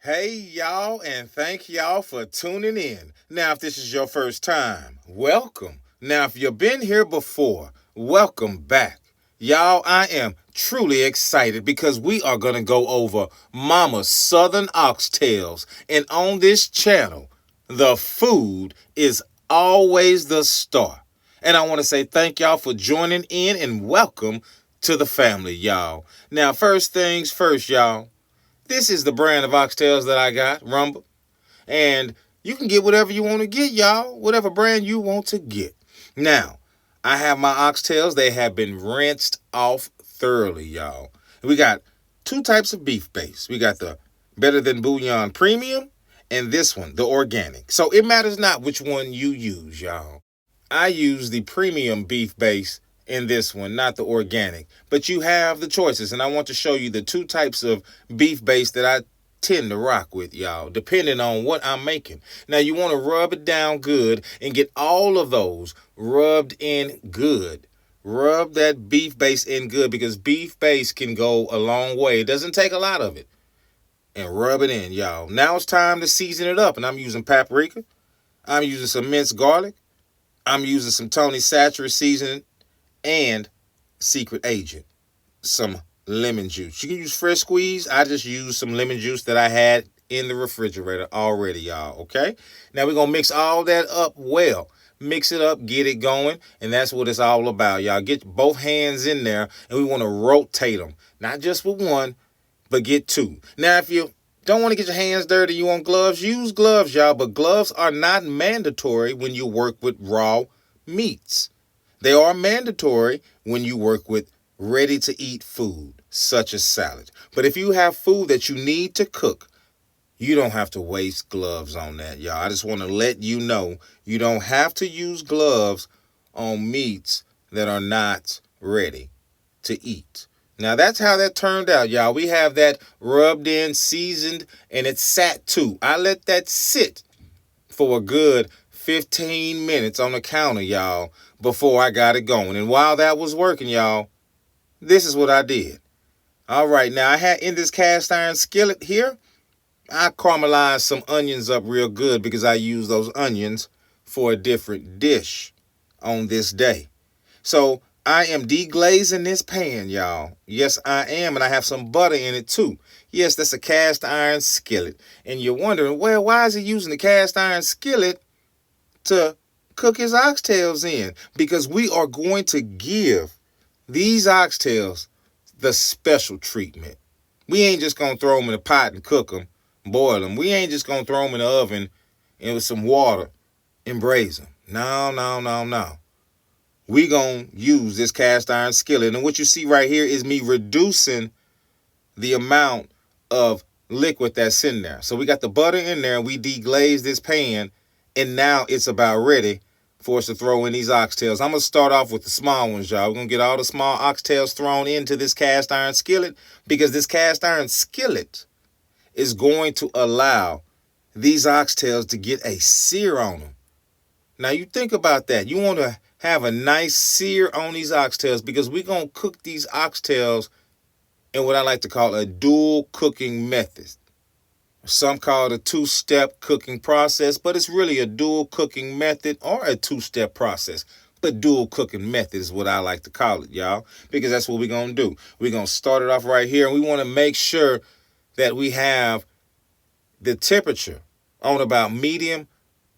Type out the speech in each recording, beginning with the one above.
Hey, y'all, and thank y'all for tuning in. Now, if this is your first time, welcome. Now, if you've been here before, welcome back. Y'all, I am truly excited because we are going to go over Mama's Southern Oxtails. And on this channel, the food is always the star. And I want to say thank y'all for joining in and welcome to the family, y'all. Now, first things first, y'all. This is the brand of oxtails that I got, Rumble. And you can get whatever you want to get, y'all. Whatever brand you want to get. Now, I have my oxtails. They have been rinsed off thoroughly, y'all. We got two types of beef base. We got the Better Than Bouillon Premium and this one, the organic. So it matters not which one you use, y'all. I use the premium beef base in this one, not the organic. But you have the choices, and I want to show you the two types of beef base that I tend to rock with, y'all, depending on what I'm making. Now, you want to rub it down good and get all of those rubbed in good. Rub that beef base in good because beef base can go a long way. It doesn't take a lot of it. And rub it in, y'all. Now it's time to season it up, and I'm using paprika. I'm using some minced garlic. I'm using some Tony Satcher seasoning and secret agent, some lemon juice. You can use fresh squeeze. I just used some lemon juice that I had in the refrigerator already, y'all, okay? Now we're going to mix all that up well. Mix it up, get it going, and that's what it's all about, y'all. Get both hands in there, and we want to rotate them. Not just with one, but get two. Now, if you don't want to get your hands dirty, you want gloves, use gloves, y'all, but gloves are not mandatory when you work with raw meats. They are mandatory when you work with ready-to-eat food, such as salad. But if you have food that you need to cook, you don't have to waste gloves on that, y'all. I just want to let you know you don't have to use gloves on meats that are not ready to eat. Now, that's how that turned out, y'all. We have that rubbed in, seasoned, and it sat too. I let that sit for a good 15 minutes on the counter, y'all, before I got it going. And while that was working, y'all, this is what I did. All right, now I had in this cast iron skillet here, I caramelized some onions up real good because I use those onions for a different dish on this day. So I am deglazing this pan, y'all. Yes, I am, and I have some butter in it too. Yes, that's a cast iron skillet. And you're wondering, well, why is he using the cast iron skillet to cook his oxtails in? Because we are going to give these oxtails the special treatment. We ain't just going to throw them in a pot and cook them, boil them. We ain't just going to throw them in the oven and with some water and braise them. No, no, no, no. We going to use this cast iron skillet. And what you see right here is me reducing the amount of liquid that's in there. So we got the butter in there and we deglaze this pan. And now it's about ready for us to throw in these oxtails. I'm going to start off with the small ones, y'all. We're going to get all the small oxtails thrown into this cast iron skillet because this cast iron skillet is going to allow these oxtails to get a sear on them. Now, you think about that. You want to have a nice sear on these oxtails because we're going to cook these oxtails in what I like to call a dual cooking method. Some call it a two-step cooking process, but it's really a dual cooking method or a two-step process. But dual cooking method is what I like to call it, y'all, because that's what we're going to do. We're going to start it off right here, and we want to make sure that we have the temperature on about medium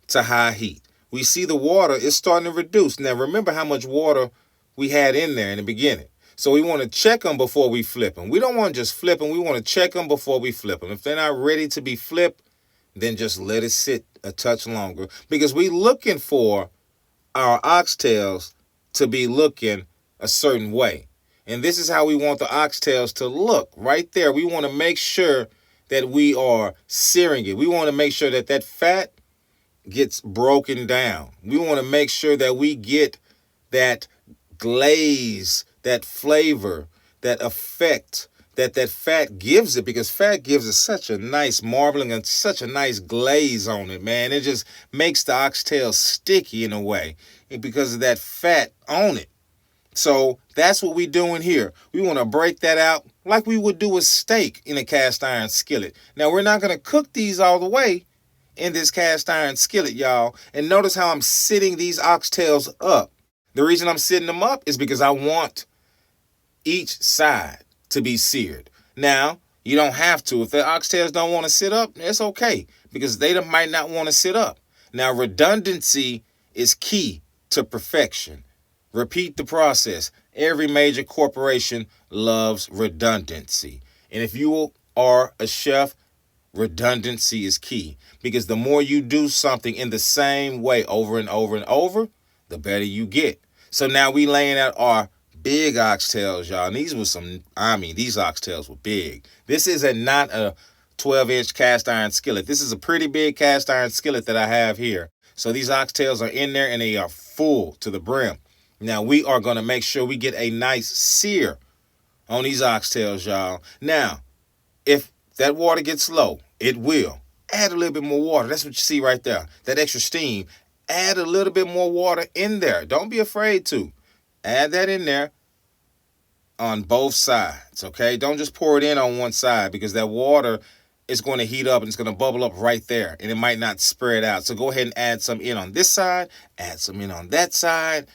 to high heat. We see the water is starting to reduce. Now, remember how much water we had in there in the beginning. So we want to check them before we flip them. We don't want to just flip them. We want to check them before we flip them. If they're not ready to be flipped, then just let it sit a touch longer. Because we're looking for our oxtails to be looking a certain way. And this is how we want the oxtails to look. Right there, we want to make sure that we are searing it. We want to make sure that that fat gets broken down. We want to make sure that we get that glaze, that flavor, that effect that fat gives it, because fat gives it such a nice marbling and such a nice glaze on it, man. It just makes the oxtail sticky in a way because of that fat on it. So that's what we're doing here. We want to break that out like we would do a steak in a cast iron skillet. Now, we're not going to cook these all the way in this cast iron skillet, y'all. And notice how I'm sitting these oxtails up. The reason I'm sitting them up is because I want each side to be seared. Now, you don't have to. If the oxtails don't want to sit up, it's okay, because they might not want to sit up. Now, redundancy is key to perfection. Repeat the process. Every major corporation loves redundancy. And if you are a chef, redundancy is key, because the more you do something in the same way over and over and over, the better you get. So now we laying out our big oxtails, y'all. And these oxtails were big. This is not a 12-inch cast iron skillet. This is a pretty big cast iron skillet that I have here. So these oxtails are in there and they are full to the brim. Now we are going to make sure we get a nice sear on these oxtails, y'all. Now, if that water gets low, it will. Add a little bit more water. That's what you see right there. That extra steam. Add a little bit more water in there. Don't be afraid to. Add that in there on both sides, okay? Don't just pour it in on one side, because that water is going to heat up and it's going to bubble up right there, and it might not spread out. So go ahead and add some in on this side, add some in on that side,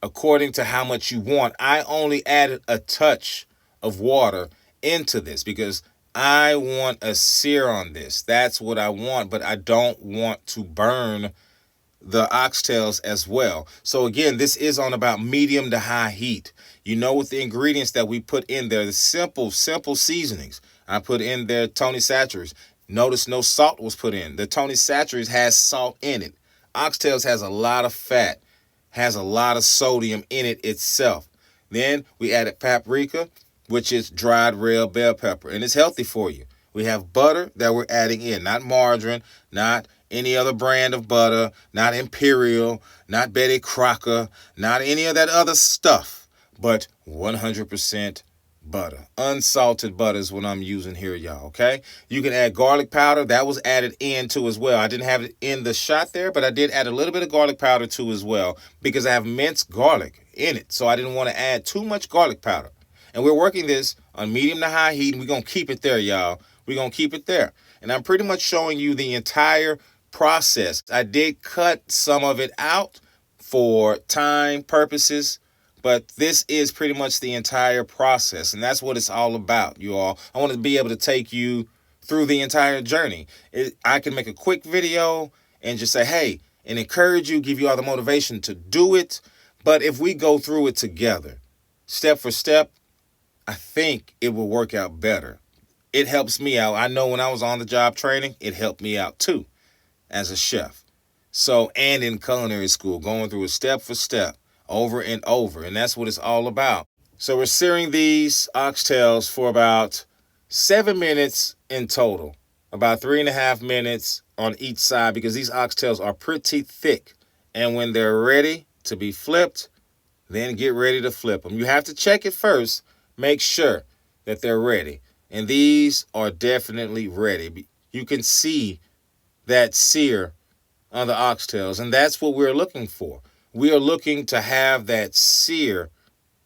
according to how much you want. I only added a touch of water into this because I want a sear on this. That's what I want, but I don't want to burn the oxtails as well. So again, this is on about medium to high heat. You know, with the ingredients that we put in there, the simple seasonings. I put in there Tony Chachere's. Notice no salt was put in. The Tony Chachere's has salt in it. Oxtails has a lot of fat, has a lot of sodium in it itself. Then we added paprika, which is dried red bell pepper, and it's healthy for you. We have butter that we're adding in, not margarine, not any other brand of butter, not Imperial, not Betty Crocker, not any of that other stuff, but 100% butter. Unsalted butter is what I'm using here, y'all, okay? You can add garlic powder. That was added in too as well. I didn't have it in the shot there, but I did add a little bit of garlic powder too as well, because I have minced garlic in it, so I didn't want to add too much garlic powder. And we're working this on medium to high heat, and we're going to keep it there, y'all. We're going to keep it there. And I'm pretty much showing you the entire process. I did cut some of it out for time purposes, but this is pretty much the entire process, and that's what it's all about, you all. I want to be able to take you through the entire journey. I can make a quick video and just say, hey, and encourage you, give you all the motivation to do it. But if we go through it together, step for step, I think it will work out better. It helps me out. I know when I was on the job training, it helped me out too as a chef. So, and in culinary school, going through it step for step, over and over. And that's what it's all about. So we're searing these oxtails for about 7 minutes in total. About 3.5 minutes on each side, because these oxtails are pretty thick. And when they're ready to be flipped, then get ready to flip them. You have to check it first. Make sure that they're ready. And these are definitely ready. You can see that sear on the oxtails, and that's what we're looking for. We are looking to have that sear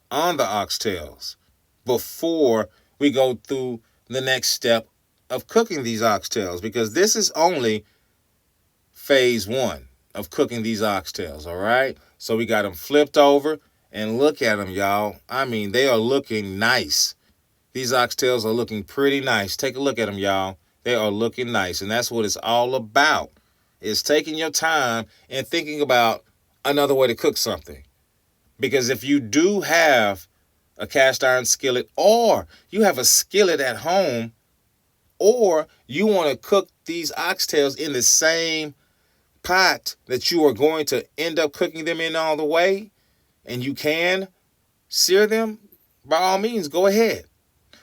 on the oxtails before we go through the next step of cooking these oxtails, because this is only phase 1 of cooking these oxtails, all right? So we got them flipped over, and look at them, y'all. I mean, they are looking nice. These oxtails are looking pretty nice. Take a look at them, y'all. They are looking nice, and that's what it's all about, is taking your time and thinking about another way to cook something. Because if you do have a cast iron skillet, or you have a skillet at home, or you want to cook these oxtails in the same pot that you are going to end up cooking them in all the way, and you can sear them, by all means, go ahead.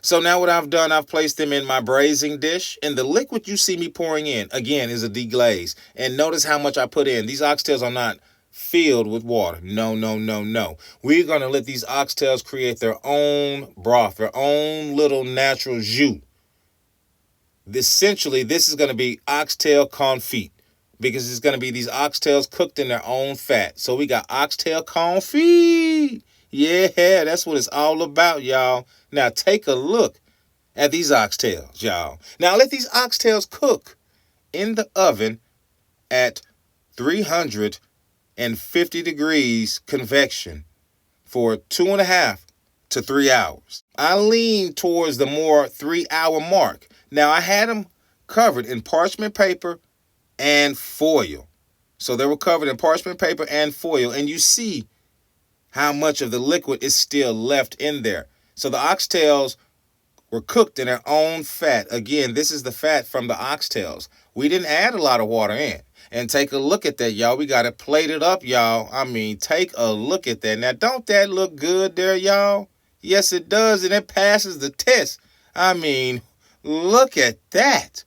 So now what I've done, I've placed them in my braising dish, and the liquid you see me pouring in, again, is a deglaze. And notice how much I put in. These oxtails are not filled with water. No, no, no, no. We're going to let these oxtails create their own broth, their own little natural jus. Essentially, this is going to be oxtail confit, because it's going to be these oxtails cooked in their own fat. So we got oxtail confit. Yeah, that's what it's all about, y'all. Now take a look at these oxtails, y'all. Now let these oxtails cook in the oven at 350 degrees convection for 2.5 to 3 hours. I lean towards the more 3 hour mark. Now I had them covered in parchment paper and foil. So they were covered in parchment paper and foil, and you see how much of the liquid is still left in there. So the oxtails were cooked in their own fat. Again, this is the fat from the oxtails. We didn't add a lot of water in. And take a look at that, y'all. We got it plated up, y'all. I mean, take a look at that. Now, don't that look good there, y'all? Yes, it does, and it passes the test. I mean, look at that.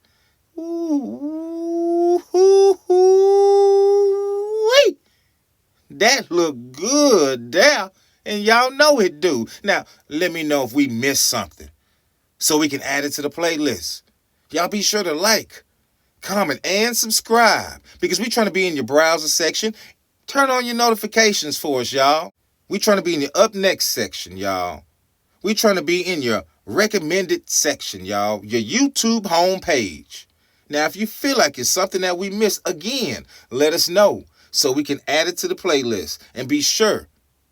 Ooh, ooh, ooh, wee. That look good there, and y'all know it do. Now, let me know if we missed something so we can add it to the playlist. Y'all be sure to like, comment, and subscribe because we trying to be in your browser section. Turn on your notifications for us, y'all. We trying to be in your up next section, y'all. We trying to be in your recommended section, y'all. Your YouTube homepage. Now, if you feel like it's something that we missed, again, let us know so we can add it to the playlist. And be sure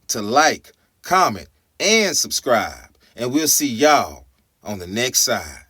to like, comment, and subscribe. And we'll see y'all on the next side.